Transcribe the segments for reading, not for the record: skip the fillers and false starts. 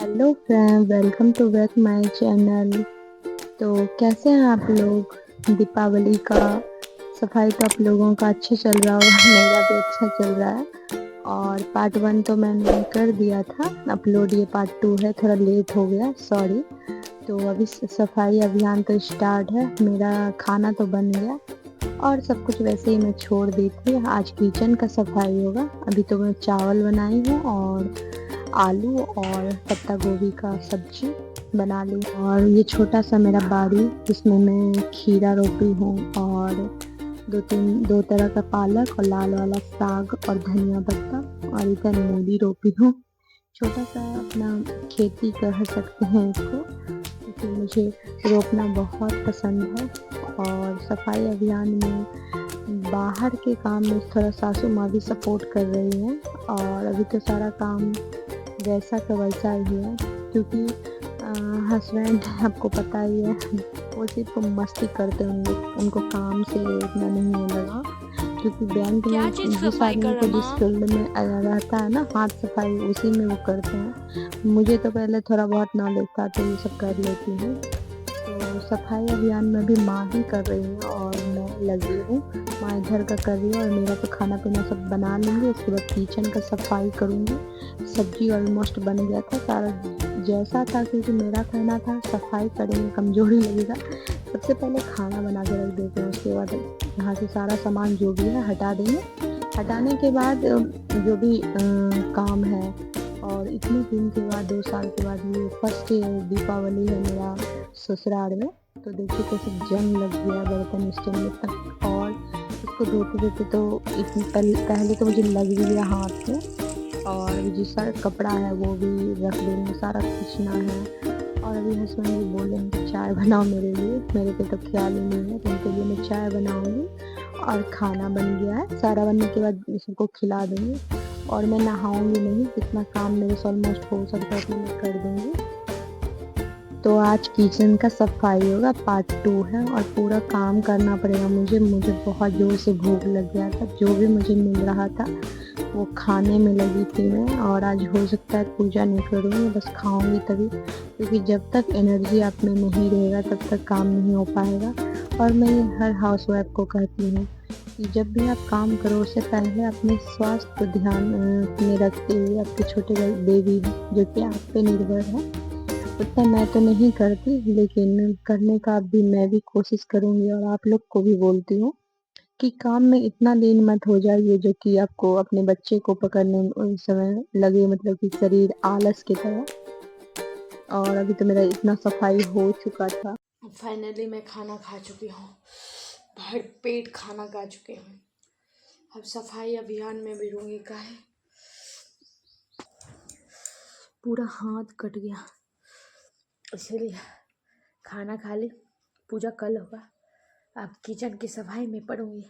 Hello friend, welcome to back my channel. तो कैसे हैं आप लोग? दीपावली का सफाई तो आप लोगों का अच्छा चल रहा होगा। मेरा भी अच्छा चल रहा है। और पार्ट 1 तो मैंने कर दिया था अपलोड, ये पार्ट 2 है, थोड़ा लेट हो गया, सॉरी। तो अभी सफाई अभियान तो स्टार्ट है। मेरा खाना तो बन गया और सब कुछ वैसे ही मैं छोड़ दी थी। आज किचन का सफाई होगा। अभी तो मैं चावल बनाई हूँ और आलू और पत्ता गोभी का सब्जी बना ली। और ये छोटा सा मेरा बाड़ी जिसमें मैं खीरा रोपी हूँ और दो तरह का पालक और लाल वाला साग और धनिया पत्ता, और इधर मूली रोपी हूँ। छोटा सा अपना खेती कह सकते हैं इसको, क्योंकि मुझे रोपना बहुत पसंद है। और सफाई अभियान में बाहर के काम में थोड़ा सासू माँ भी सपोर्ट कर रही हैं। और अभी तो सारा काम वैसा का वैसा ही है, क्योंकि हस्बैंड आपको पता ही है, वो सिर्फ मस्ती करते होंगे, उनको काम से इतना नहीं है लगा। क्योंकि बैंक क्या चीज में जिस सफाई आदमी कर को रहा जिस माँ? फील्ड में रहता है ना, हाथ सफाई उसी में वो करते हैं। मुझे तो पहले थोड़ा बहुत नॉलेज था तो ये सब कर लेती हूँ। तो सफाई अभियान में भी माँ ही कर रही है और मैं लगी हूँ। माँ इधर का कर रही है और मेरा तो खाना पीना सब बना लूँगी। उसके बाद किचन का सफाई करूँगी। सब्जी ऑलमोस्ट बन गया था सारा जैसा था, क्योंकि मेरा कहना था सफाई करेंगे कमजोरी लगेगा, सबसे पहले खाना बना के रख देते हैं। उसके बाद यहाँ से सारा सामान जो भी है हटा देंगे। हटाने के बाद जो भी काम है। और इतने दिन के बाद 2 साल के बाद ये फर्स्ट दीपावली है मेरा ससुराल में। तो देखिए कैसे जंग लग गया बर्तन स्टैंड में तक। और इसको धोते धोते तो इतनी पहले तो मुझे लग भी गया हाथ में। और अभी जो सारा कपड़ा है वो भी रख देंगे, सारा खींचना है। और अभी हस्बैंड भी बोलेंगे चाय बनाओ मेरे लिए, मेरे पे तो ख्याल ही नहीं है, तो उनके लिए मैं चाय बनाऊंगी। और खाना बन गया है, सारा बनने के बाद सबको खिला दूंगी। और मैं नहाऊंगी नहीं, जितना काम मेरे से ऑलमोस्ट हो सकता है उतना मैं कर दूंगी। तो आज किचन का सफाई होगा, पार्ट 2 है और पूरा काम करना पड़ेगा मुझे बहुत जोर से भूख लग गया था। जो भी मुझे मिल रहा था वो खाने में लगी थी मैं। और आज हो सकता है पूजा नहीं करूँगी, बस खाऊंगी तभी, क्योंकि जब तक एनर्जी आप में नहीं रहेगा तब तक काम नहीं हो पाएगा। और मैं ये हर हाउस वाइफ को कहती हूँ कि जब भी आप काम करो उससे पहले अपने स्वास्थ्य को ध्यान में रखते हुए, आपके छोटे बेबी जो कि आप पे निर्भर है, उतना मैं तो नहीं करती, लेकिन करने का भी मैं भी कोशिश करूंगी। और आप लोग को भी बोलती हूँ कि काम में इतना लीन मत हो जाइए जो कि आपको अपने बच्चे को पकड़ने में उस समय लगे, मतलब कि शरीर आलस की तरह। और अभी तो मेरा इतना सफाई हो चुका था। फाइनली मैं खाना खा चुकी हूँ। भर पेट खाना खा चुके हूँ। अब सफाई अभियान में भी रूंगी का है। पूरा हाथ कट गया, इसीलिए खाना खा ली। पूजा कल होगा। अब किचन की सफाई में पड़ूंगी।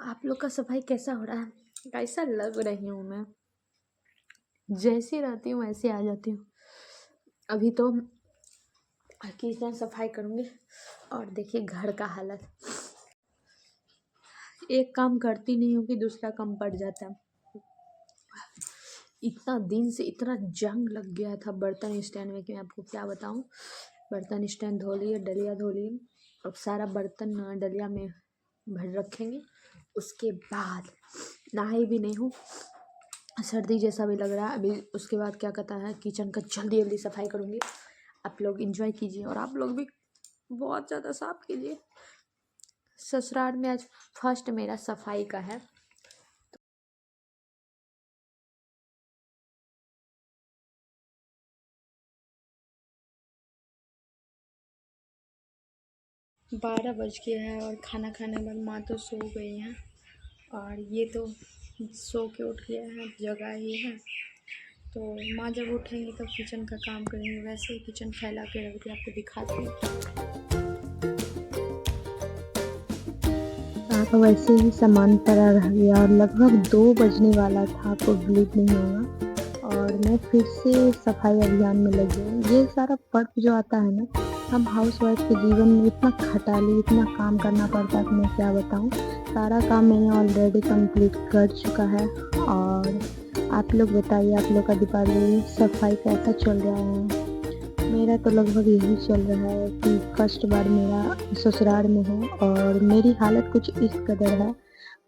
आप लोग का सफाई कैसा हो रहा है? कैसा लग रही हूँ मैं? जैसी रहती हूँ वैसे आ जाती हूँ। अभी तो किचन सफाई करूँगी और देखिए घर का हालत। एक काम करती नहीं हूँ कि दूसरा काम पड़ जाता है। इतना दिन से इतना जंग लग गया था बर्तन स्टैंड में कि मैं आपको क्या बताऊँ। बर्तन स्टैंड धो लिए, डलिया धो लिए। अब सारा बर्तन डलिया में भर रखेंगे। उसके बाद नहाई भी नहीं हूँ, सर्दी जैसा भी लग रहा है अभी। उसके बाद क्या कहता है, किचन का जल्दी जल्दी सफाई करूँगी। आप लोग एंजॉय कीजिए और आप लोग भी बहुत ज़्यादा साफ कीजिए। ससुराल में आज फर्स्ट मेरा सफाई का है। 12 बज गया है और खाना खाने के बाद माँ तो सो गई हैं और ये तो सो के उठ गया है, जगह ही है। तो माँ जब उठेंगी तब किचन का काम करेंगे। वैसे ही किचन फैला के रख दिया, आपको दिखाती हूँ। तो वैसे ही सामान पड़ा रह गया और लगभग 2 बजने वाला था, आपको बिलीव नहीं होगा। और मैं फिर से सफाई अभियान में लगी हूँ। ये सारा पर्व जो आता है ना, हम हाउसवाइफ के जीवन में इतना खटाली, इतना काम करना पड़ता है कि मैं क्या बताऊँ। सारा काम मैंने ऑलरेडी कंप्लीट कर चुका है और आप लोग बताइए, आप लोग का दीपावली सफाई कैसा चल रहा है? मेरा तो लगभग यही चल रहा है कि फर्स्ट बार मेरा ससुराल में है और मेरी हालत कुछ इस कदर है,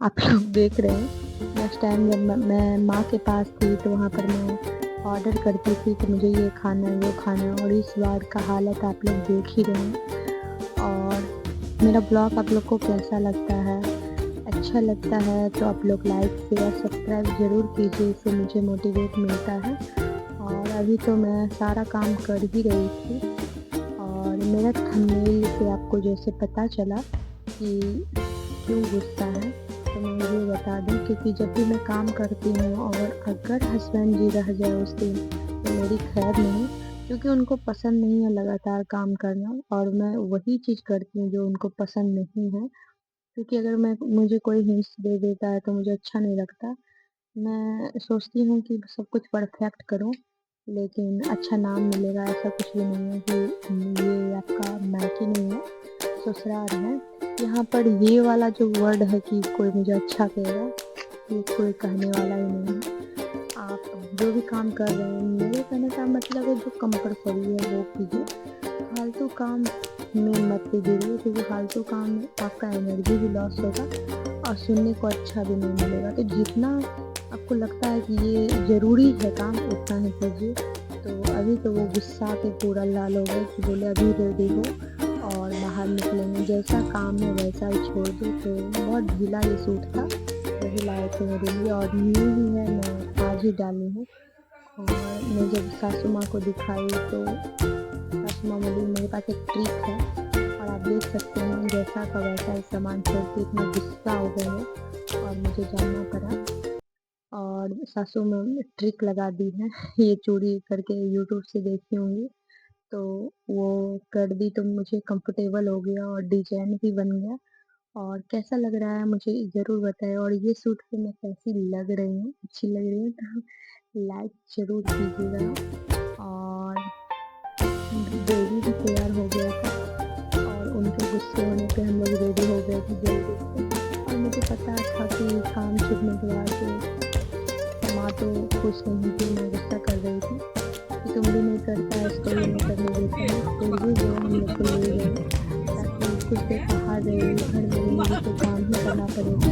आप लोग देख रहे हैं। नेक्स्ट टाइम जब मैं माँ के पास थी तो वहाँ पर मैं ऑर्डर करती थी कि मुझे ये खाना है, वो खाना है, और इस बार का हालत आप लोग देख ही रहे हैं। और मेरा ब्लॉग आप लोग को कैसा लगता है? अच्छा लगता है तो आप लोग लाइक, शेयर, सब्सक्राइब ज़रूर कीजिए, इससे मुझे मोटिवेट मिलता है। और अभी तो मैं सारा काम कर ही रही थी और मेरा थंबनेल से आपको जैसे पता चला कि क्यों गुस्सा है, तो मैं ये बता दूँ क्योंकि जब भी मैं काम करती हूँ और अगर हस्बैंड जी रह जाए उस दिन तो मेरी खैर नहीं, क्योंकि उनको पसंद नहीं है लगातार काम करना और मैं वही चीज़ करती हूँ जो उनको पसंद नहीं है। क्योंकि अगर मुझे कोई हिंट्स दे देता है तो मुझे अच्छा नहीं लगता। मैं सोचती हूँ कि सब कुछ परफेक्ट करूँ, लेकिन अच्छा नाम मिलेगा ऐसा कुछ भी नहीं है कि ये आपका मायके नहीं है, ससुराल है। यहाँ पर ये वाला जो वर्ड है कि कोई मुझे अच्छा कहेगा, ये कोई कहने वाला ही नहीं है। आप जो भी काम कर रहे हैं, मेरे कहने का मतलब है जो कंपल्सरी है वो कीजिए, फालतू काम में मत कीजिए क्योंकि फालतू काम में आपका एनर्जी भी लॉस होगा और सुनने को अच्छा भी नहीं मिलेगा। तो जितना आपको लगता है कि ये ज़रूरी है काम उतना ही कीजिए। तो अभी तो वो गुस्सा के पूरा लाल हो गए कि बोले अभी रेडी हो और बाहर निकलेंगे, जैसा काम है वैसा ही छोड़ दो। तो बहुत ढीला ये सूट था, वही लाए थे मेरे लिए और न्यू ही है, मैं आज ही डाली हूँ। और मैं जब सासू माँ को दिखाई तो सासू माँ बोली मेरे पास एक ट्रिक है, और आप देख सकते हैं जैसा का वैसा ही सामान छोड़ के इतना गुस्सा हो गए हैं और मुझे जानना पड़ा। और सासू में ट्रिक लगा दी है ये चूड़ी करके यूट्यूब से देखी होंगी, तो वो कर दी तो मुझे कंफर्टेबल हो गया और डिजाइन भी बन गया। और कैसा लग रहा है मुझे ज़रूर बताएं, और ये सूट पे मैं कैसी लग रही हूँ, अच्छी लग रही हूँ तो लाइक ज़रूर कीजिएगा। और बेबी भी तैयार हो गया था और उनके गुस्से होने पे हम लोग रेडी हो गए थे जल्दी से, और मुझे पता था कि काम छूटने के बाद माँ तो खुश नहीं थी, मैं गुस्सा कर रही थी कि तुम भी नहीं करता है इसको भी नहीं करने देता है, फिर भी वो हम लोग को ले गए ताकि कुछ देर बाहर रहे, घर में मुझे तो काम ही करना पड़ेगा।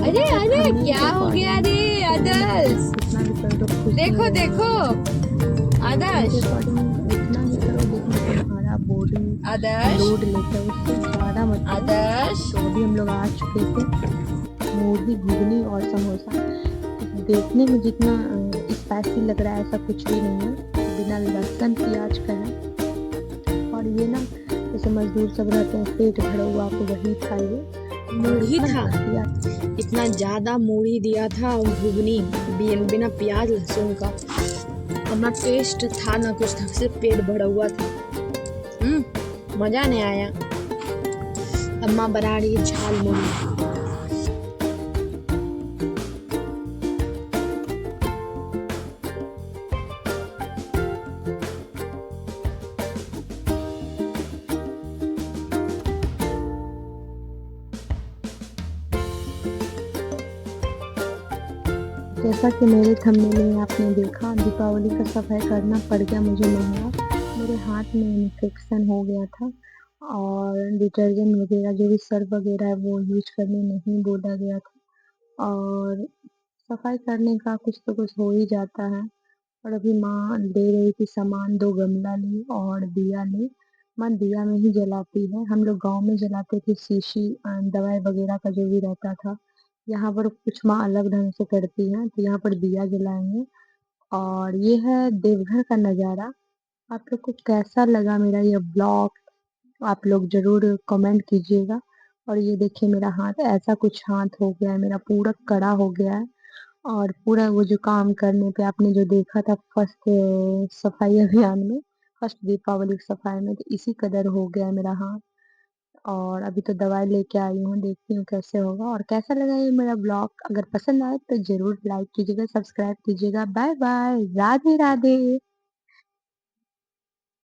अरे तो अरे हमने क्या हो गया रे आदर्श, कितना भी कर दो खुश देखो नहीं देखो रहेगा। आदर्श, मेरे अकॉर्डिंग इतना ही करो जितना तुम्हारा बॉडी आदर्श, लोड लेता है, उससे ज़्यादा मत करो। आदर्श। तो अभी हम लोग आ चुके थे, मूढ़ी, घुगनी और समोसा। देखने में जितना स्पाइसी लग रहा है ऐसा कुछ भी नहीं है, बिना लहसुन प्याज का है। और ये ना जैसे मजदूर सब रहते हैं पेट भरा हुआ आप वही खाइए, और मूढ़ी इतना था, घटिया इतना ज्यादा मूढ़ी दिया था और घुगनी बिना प्याज लहसुन का, और ना टेस्ट था ना कुछ था, सिर्फ पेट भरा हुआ था। मजा नहीं आया। अम्मा बना रही है झाल मूढ़ी। जैसा कि मेरे थंबनेल में आपने देखा, दीपावली का सफाई करना पड़ गया मुझे महंगा। मेरे हाथ में इन्फेक्शन हो गया था और डिटर्जेंट वगैरह जो भी सर्फ वगैरह है वो यूज करने नहीं बोला गया था, और सफाई करने का कुछ तो कुछ हो ही जाता है। और अभी माँ दे रही थी सामान, 2 गमला ली और दिया ली। माँ दिया में ही जलाती है, हम लोग गाँव में जलाते थे शीशी, दवाई वगैरह का जो भी रहता था। यहाँ पर कुछ माँ अलग ढंग से करती हैं, तो यहाँ पर दिया जलाएँगे। और ये है देवघर का नज़ारा। आप लोग को कैसा लगा मेरा ये ब्लॉग? आप लोग ज़रूर कमेंट कीजिएगा। और ये देखिए मेरा हाथ, ऐसा कुछ हाथ हो गया है मेरा, पूरा कड़ा हो गया है। और पूरा वो जो काम करने पे आपने जो देखा था फर्स्ट सफाई अभियान में, फर्स्ट दीपावली की सफाई में, तो इसी कदर हो गया है मेरा हाथ। और अभी तो दवाई लेके आई हूँ, देखती हूँ कैसे होगा। और कैसा लगा ये मेरा ब्लॉग? अगर पसंद आए तो ज़रूर लाइक कीजिएगा, सब्सक्राइब कीजिएगा। Bye bye, Radhe Radhe.